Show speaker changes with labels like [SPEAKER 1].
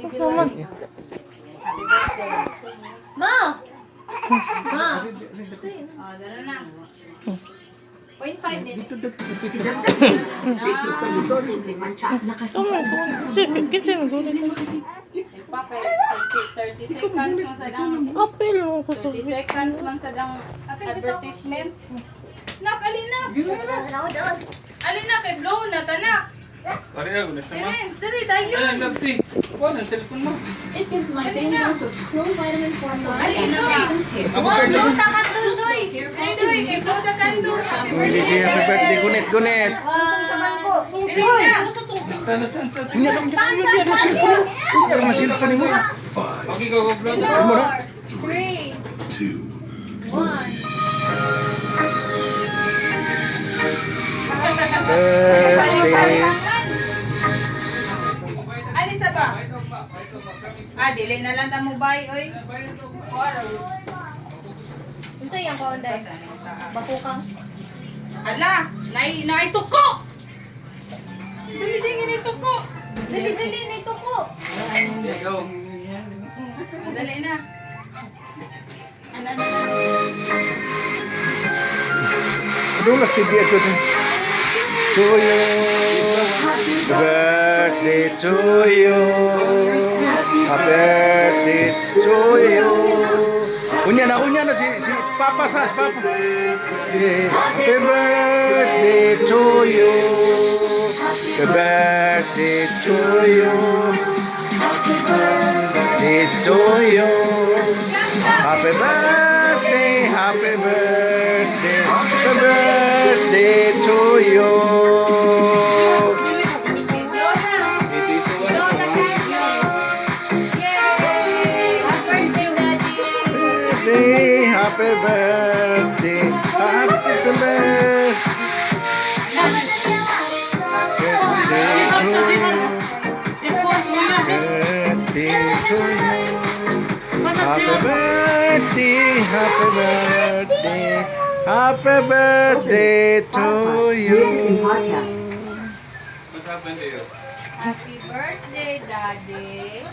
[SPEAKER 1] Kasama.
[SPEAKER 2] Ma! Ma!
[SPEAKER 3] Oh, dala na. 0.5 din.
[SPEAKER 1] Kinsa mo gulit?
[SPEAKER 3] Papel, 30 seconds man sa dang
[SPEAKER 1] Apel mo ko sa
[SPEAKER 3] 30 seconds man sa dang advertisement. Nak, alina. Alina kay blow na tanak.
[SPEAKER 4] Pare ako na sama.
[SPEAKER 3] Terence, dali tayo.
[SPEAKER 4] Ay, nagti. Kuha ng cellphone mo.
[SPEAKER 5] It gives my daily dose of full vitamin formula and strengthens hair.
[SPEAKER 3] Blow ta kandudoy. Doy, kay blow ta kandu.
[SPEAKER 6] Hindi siya happy birthday. Gunit.
[SPEAKER 4] Sana san sa.
[SPEAKER 6] Hindi ako cellphone. Hindi ako cellphone mo.
[SPEAKER 4] Okay ka vlog.
[SPEAKER 3] 4, 3, 1.
[SPEAKER 6] Birthday.
[SPEAKER 3] Ano isa ba? Dili na lang ta mo bay, oy.
[SPEAKER 2] Unsa yang kaunday? Bakukang.
[SPEAKER 3] Ala, nay tuko. Dali dali tuko.
[SPEAKER 2] Dali-dali na ito ko.
[SPEAKER 4] Ikaw.
[SPEAKER 3] Dali na. Ano.
[SPEAKER 6] Doon lang si Bia to you. Birthday to you. Happy birthday to you. Unya na si Papa Sas, Papa. Yeah. Happy birthday to you. Happy birthday to you. Happy birthday to you. Happy birthday, happy birthday, happy birthday to you. Happy birthday, happy birthday. Happy birthday, happy birthday, happy birthday to you.
[SPEAKER 4] What happened to you?
[SPEAKER 3] Happy birthday, Daddy.